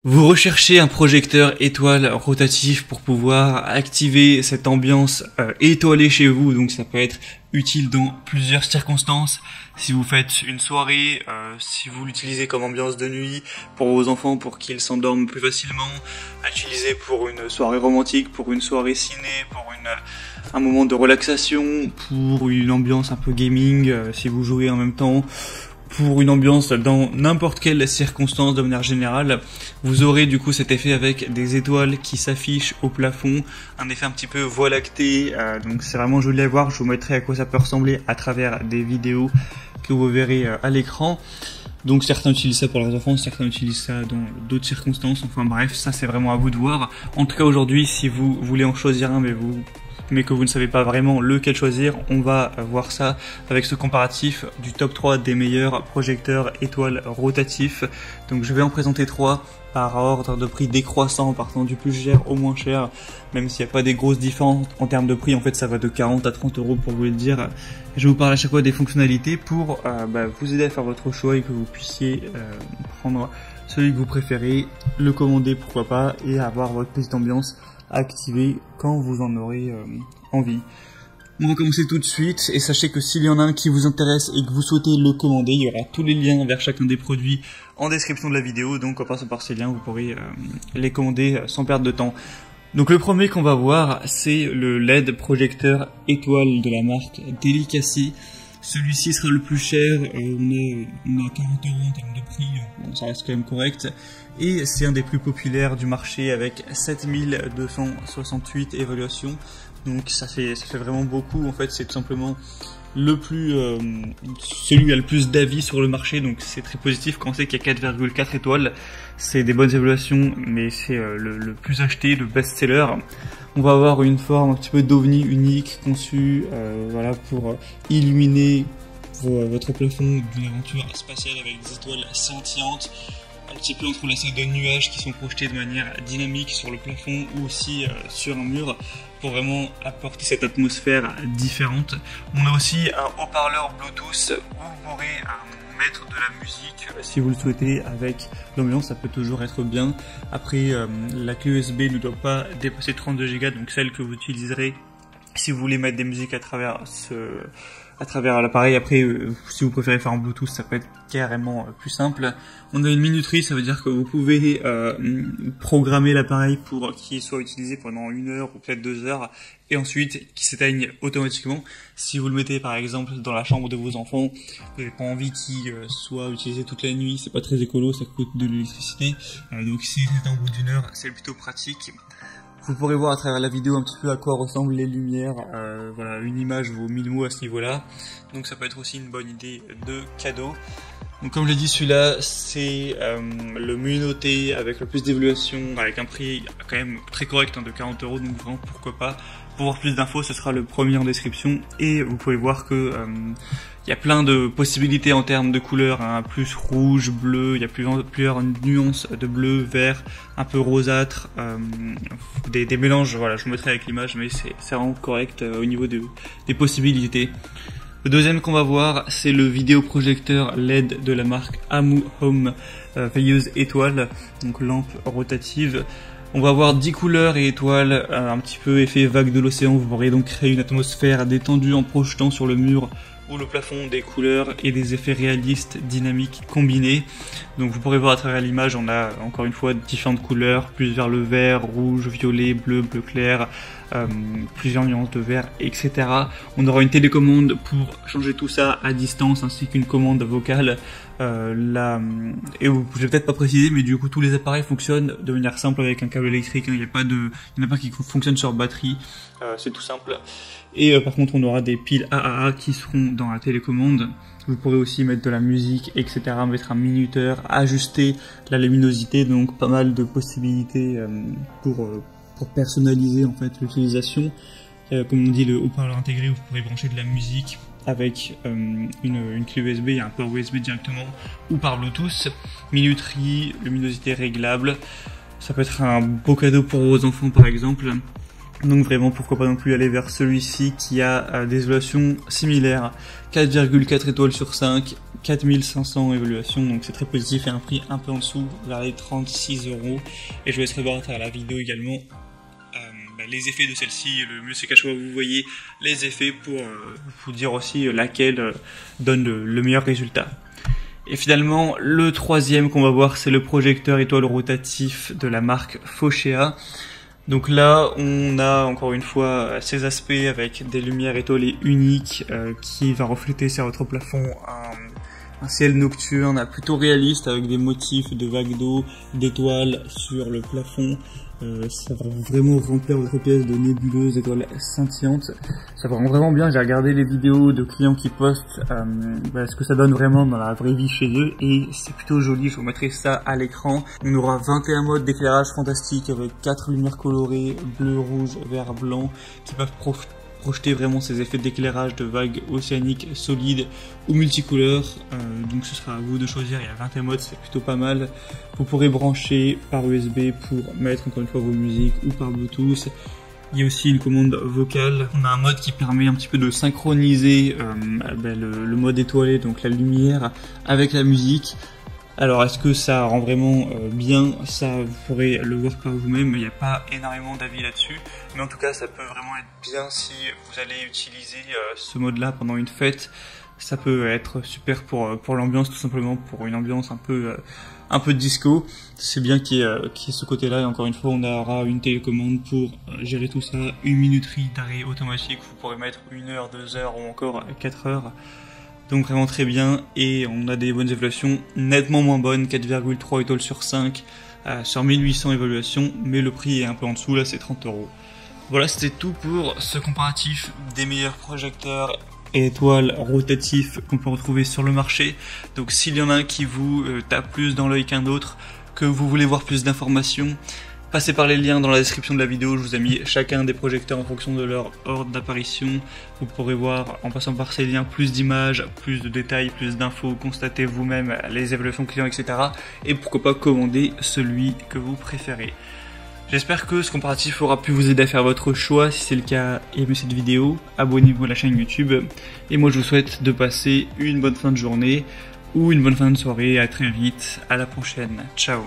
Vous recherchez un projecteur étoile rotatif pour pouvoir activer cette ambiance étoilée chez vous, donc ça peut être utile dans plusieurs circonstances. Si vous faites une soirée, si vous l'utilisez comme ambiance de nuit pour vos enfants pour qu'ils s'endorment plus facilement, utilisé pour une soirée romantique, pour une soirée ciné, pour un moment de relaxation, pour une ambiance un peu gaming, si vous jouez en même temps, pour une ambiance dans n'importe quelle circonstance de manière générale, vous aurez du coup cet effet avec des étoiles qui s'affichent au plafond, un effet un petit peu voie lactée, donc c'est vraiment joli à voir. Je vous mettrai à quoi ça peut ressembler à travers des vidéos que vous verrez à l'écran. Donc certains utilisent ça pour leurs enfants, certains utilisent ça dans d'autres circonstances, enfin bref, ça c'est vraiment à vous de voir. En tout cas aujourd'hui, si vous voulez en choisir un mais que vous ne savez pas vraiment lequel choisir, on va voir ça avec ce comparatif du top 3 des meilleurs projecteurs étoiles rotatifs. Donc je vais en présenter 3 par ordre de prix décroissant, partant du plus cher au moins cher, même s'il n'y a pas des grosses différences en termes de prix. En fait ça va de 40 à 30 euros pour vous le dire. Je vous parle à chaque fois des fonctionnalités pour vous aider à faire votre choix et que vous puissiez prendre celui que vous préférez, le commander pourquoi pas, et avoir votre petite ambiance activer quand vous en aurez envie. On va commencer tout de suite et sachez que s'il y en a un qui vous intéresse et que vous souhaitez le commander, il y aura tous les liens vers chacun des produits en description de la vidéo, donc en passant par ces liens vous pourrez les commander sans perdre de temps. Donc le premier qu'on va voir, c'est le LED projecteur étoile de la marque Delicacy. Celui-ci sera le plus cher, on est à 40 euros en termes de prix, bon, ça reste quand même correct. Et c'est un des plus populaires du marché avec 7268 évaluations. Donc ça fait vraiment beaucoup, en fait c'est tout simplement celui qui a le plus d'avis sur le marché, donc c'est très positif quand on sait qu'il y a 4,4 étoiles. C'est des bonnes évaluations, mais c'est le plus acheté, le best-seller. On va avoir une forme un petit peu d'ovni unique conçue pour illuminer votre plafond d'une aventure spatiale avec des étoiles scintillantes, un petit peu entrelacées de nuages qui sont projetés de manière dynamique sur le plafond ou aussi sur un mur pour vraiment apporter cette atmosphère différente. On a aussi un haut-parleur Bluetooth où vous pourrez mettre de la musique si vous le souhaitez avec l'ambiance, ça peut toujours être bien. Après la clé USB ne doit pas dépasser 32 Go, donc celle que vous utiliserez si vous voulez mettre des musiques à travers l'appareil. Après si vous préférez faire en Bluetooth, ça peut être carrément plus simple. On a une minuterie, ça veut dire que vous pouvez programmer l'appareil pour qu'il soit utilisé pendant 1 heure ou peut-être 2 heures et ensuite qu'il s'éteigne automatiquement. Si vous le mettez par exemple dans la chambre de vos enfants, vous n'avez pas envie qu'il soit utilisé toute la nuit, c'est pas très écolo, ça coûte de l'électricité, donc si c'est au bout d'1 heure, c'est plutôt pratique. Vous pourrez voir à travers la vidéo un petit peu à quoi ressemblent les lumières, une image vaut 1000 mots à ce niveau-là, donc ça peut être aussi une bonne idée de cadeau. Donc comme je l'ai dit, celui-là c'est le mieux noté avec le plus d'évaluation, avec un prix quand même très correct de 40 euros, donc vraiment pourquoi pas. Pour voir plus d'infos, ce sera le premier en description et vous pouvez voir que il y a plein de possibilités en termes de couleurs, plus rouge, bleu, il y a plusieurs nuances de bleu, vert, un peu rosâtre, des mélanges, voilà, je vous mettrai avec l'image, mais c'est vraiment correct au niveau des possibilités. Le deuxième qu'on va voir, c'est le vidéoprojecteur LED de la marque Amu Home veilleuse étoile, donc lampe rotative. On va avoir 10 couleurs et étoiles, un petit peu effet vague de l'océan. Vous pourrez donc créer une atmosphère détendue en projetant sur le mur ou le plafond des couleurs et des effets réalistes dynamiques combinés. Donc vous pourrez voir à travers l'image, on a encore une fois différentes couleurs, plus vers le vert, rouge, violet, bleu, bleu clair, plusieurs nuances de vert, etc. On aura une télécommande pour changer tout ça à distance, ainsi qu'une commande vocale. Et je vais peut-être pas préciser, mais du coup tous les appareils fonctionnent de manière simple avec un câble électrique, il n'y en a pas qui fonctionnent sur batterie, c'est tout simple. Et par contre on aura des piles AAA qui seront dans la télécommande. Vous pourrez aussi mettre de la musique, etc., mettre un minuteur, ajuster la luminosité, donc pas mal de possibilités pour personnaliser en fait l'utilisation. Comme on dit, le haut-parleur intégré, vous pourrez brancher de la musique avec une clé USB, il y a un port USB directement, ou par Bluetooth. Minuterie, luminosité réglable, ça peut être un beau cadeau pour vos enfants par exemple. Donc vraiment pourquoi pas non plus aller vers celui-ci qui a des évaluations similaires, 4,4 étoiles sur 5, 4500 évaluations, donc c'est très positif et un prix un peu en dessous, vers les 36 €. Et je vous laisserai voir à travers la vidéo également les effets de celle-ci. Le mieux c'est qu'à chaque fois vous voyez les effets pour vous dire aussi laquelle donne le meilleur résultat. Et finalement, le troisième qu'on va voir, c'est le projecteur étoile rotatif de la marque Fochea. Donc là, on a encore une fois ces aspects avec des lumières étoilées uniques qui va refléter sur votre plafond un ciel nocturne plutôt réaliste avec des motifs de vagues d'eau, d'étoiles sur le plafond. Ça va vraiment remplir votre pièce de nébuleuses, d'étoiles scintillantes. Ça va vraiment bien. J'ai regardé les vidéos de clients qui postent ce que ça donne vraiment dans la vraie vie chez eux et c'est plutôt joli. Je vous mettrai ça à l'écran. On aura 21 modes d'éclairage fantastique avec 4 lumières colorées, bleu, rouge, vert, blanc, qui peuvent projeter vraiment ces effets d'éclairage de vagues océaniques solides ou multicouleurs. Donc ce sera à vous de choisir. Il y a 21 modes, c'est plutôt pas mal. Vous pourrez brancher par USB pour mettre encore une fois vos musiques ou par Bluetooth. Il y a aussi une commande vocale. On a un mode qui permet un petit peu de synchroniser le mode étoilé, donc la lumière, avec la musique. Alors est-ce que ça rend vraiment bien? Ça, vous pourrez le voir par vous-même, il n'y a pas énormément d'avis là-dessus. Mais en tout cas, ça peut vraiment être bien si vous allez utiliser ce mode-là pendant une fête. Ça peut être super pour l'ambiance, tout simplement pour une ambiance un peu disco. C'est bien qu'il y ait ce côté-là. Et encore une fois, on aura une télécommande pour gérer tout ça. Une minuterie d'arrêt automatique, vous pourrez mettre 1 heure, 2 heures ou encore 4 heures. Donc vraiment très bien, et on a des bonnes évaluations nettement moins bonnes, 4,3 étoiles sur 5 sur 1800 évaluations, mais le prix est un peu en dessous, là c'est 30 €. Voilà, c'était tout pour ce comparatif des meilleurs projecteurs et étoiles rotatifs qu'on peut retrouver sur le marché. Donc s'il y en a un qui vous tape plus dans l'œil qu'un autre, que vous voulez voir plus d'informations, passez par les liens dans la description de la vidéo, je vous ai mis chacun des projecteurs en fonction de leur ordre d'apparition. Vous pourrez voir en passant par ces liens plus d'images, plus de détails, plus d'infos, constater vous-même les évaluations clients, etc. Et pourquoi pas commander celui que vous préférez. J'espère que ce comparatif aura pu vous aider à faire votre choix. Si c'est le cas, aimez cette vidéo, abonnez-vous à la chaîne YouTube. Et moi je vous souhaite de passer une bonne fin de journée ou une bonne fin de soirée. À très vite, à la prochaine, ciao.